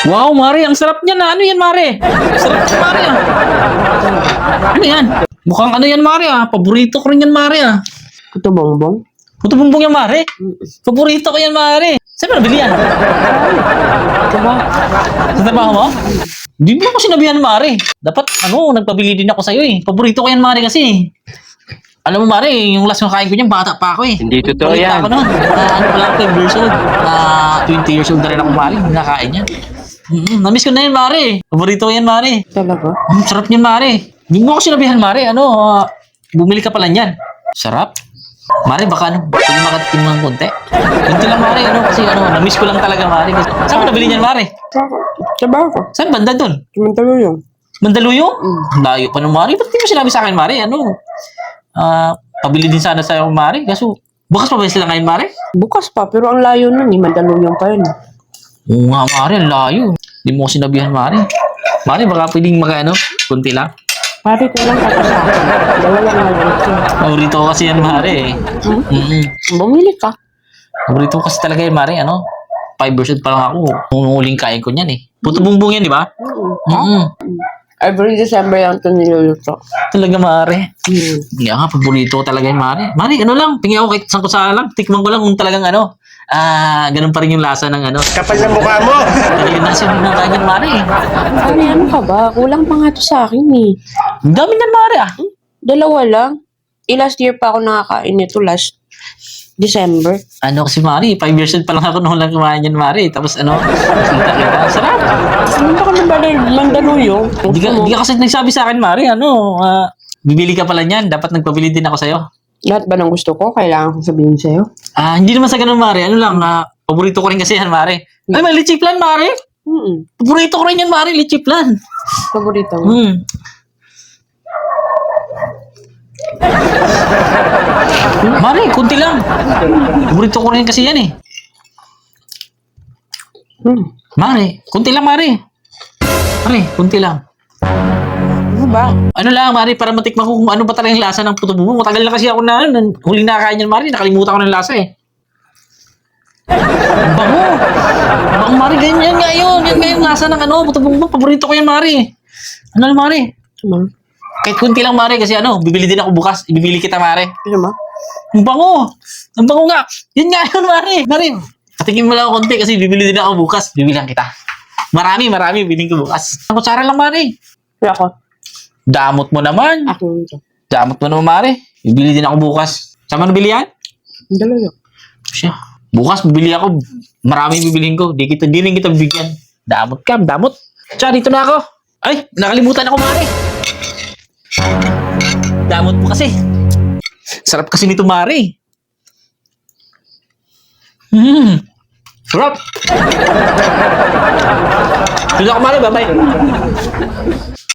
Wow, Mare, ang sarap niyan. Ano yan, Mare? Sarap yan, Mare, ah. Ano yan? Mukhang ano yan, Mare, ah. Paborito ko rin yan, Mare, ah. Puto bongbong. Puto bumbong yan, Mare. Paborito ko yan, Mare. Saan mo nabili yan? Diba? Sa trabaho mo? Hindi mo ako sinabihan, Mare. Dapat, nagpabili din ako sa'yo, eh. Paborito ko yan, Mare, kasi. Alam mo, Mare, yung last na kain ko niyan, bata pa ako, eh. Hindi totoo Balita yan. ako noon. Ano pala ako, 12 years old. 20 years old na rin ako, Mare. Nakain yan. Namiss ko na yan, Mare. Paborito ko yan, Mare. Talaga? Sarap niyan, Mare. Hindi mo ako sinabihan, Mare. Bumili ka pala niyan. Sarap. Mare, baka pwede makatikim ng konti. Kunti lang, Mare, kasi namiss ko lang talaga, Mare. Saan mo nabili niyan, Mare? Trabaho ko. Saan banda doon? Mantaluyong. Mandaluyong? Layo pa ng Mare. Ba't di mo sinabi sa akin, Mare? Pabili din sana sa'yo, Mare. Kaso, bukas pa ba sila ngayon, Mare? Bukas pa, pero ang layo nun, Mandaluyong pa yun. Oo nga, Mare, ang layo. Di mo ko sinabihan, Mare. Mare, baka pwedeng kunti lang. Pare ko lang tapos sa akin. Dalawang maliit yun. Paborito ko kasi yan, Mare. Bumili ka. Paborito ko kasi talaga yan, Mare. 5% pa lang ako. Nung huling kain ko niyan, eh. Puto bumbong yan, di ba? Every December yan ito niluluto. Talaga, Mare. Hindi nga, paborito ko talaga yan, Mare. Mare, tingin ako kahit saan ko saan lang. Tikman ko lang kung talagang ganun pa rin yung lasa ng Kapal ng mukha mo! Talagang nasa yung ng kanyang, Mare. Pare, ano ka ba? Kulang pa nga to sa akin eh. Ang dami niyan, Mare, ah. Dalawa lang. Last year pa ako nakakain nito, last December. Kasi, Mare, 5 years old pa lang ako nung lang kumain yan, Mare. Tapos, kita. Sarap. Ano ka na ba rin? Mandaluyong? Di ka kasi nagsabi sa akin, Mare, bibili ka pala niyan. Dapat nagpabili din ako sa'yo. Lahat ba ng gusto ko? Kailangan kong sabihin sa'yo? Hindi naman sa ganun, Mare. Paborito ko rin kasi yan, Mare. Ay, may litchi plan, Mare. Paborito ko rin yan, Mare, litchi plan. Paborito mo? Mare, kunti lang. Paborito ko rin kasi yan, eh. Mare, kunti lang, Mare. Mare, kunti lang. Ano ba? Mare, para matikman ko kung ano ba talaga yung lasa ng puto bumbong. Matagal na kasi ako huling nakakain yan, Mare. Nakalimutan ko ng lasa, eh. Bango. Bango, Mare. Ganyan nga yun. Yan nga yung lasa ng puto bumbong. Paborito ko yan, Mare. Mare? Kahit kunti lang, Mare, kasi bibili din ako bukas. Ibibili kita, Mare. Ano ba? Ang bango. Ang bango nga. Yan nga yun, Mare. Mare, patingin mo lang ako konti kasi bibili din ako bukas. Bibilang kita. Marami. Biling ko bukas. Ang kutsara lang, Mare. Kaya ako. Damot mo naman. Ako nito. Damot mo naman, Mare. Bibili din ako bukas. Saan mo nabili yan? Mandaluyong. Siya. Bukas bibili ako. Marami bibilihin ko. Di rin kita bibigyan. Damot ka. Damot. Siya, dito na ako. Ay, nakalimutan ako, Mare. Damot mo kasi. Sarap kasi nito, Mare. Sarap. Dito ako, Mare. Bye-bye.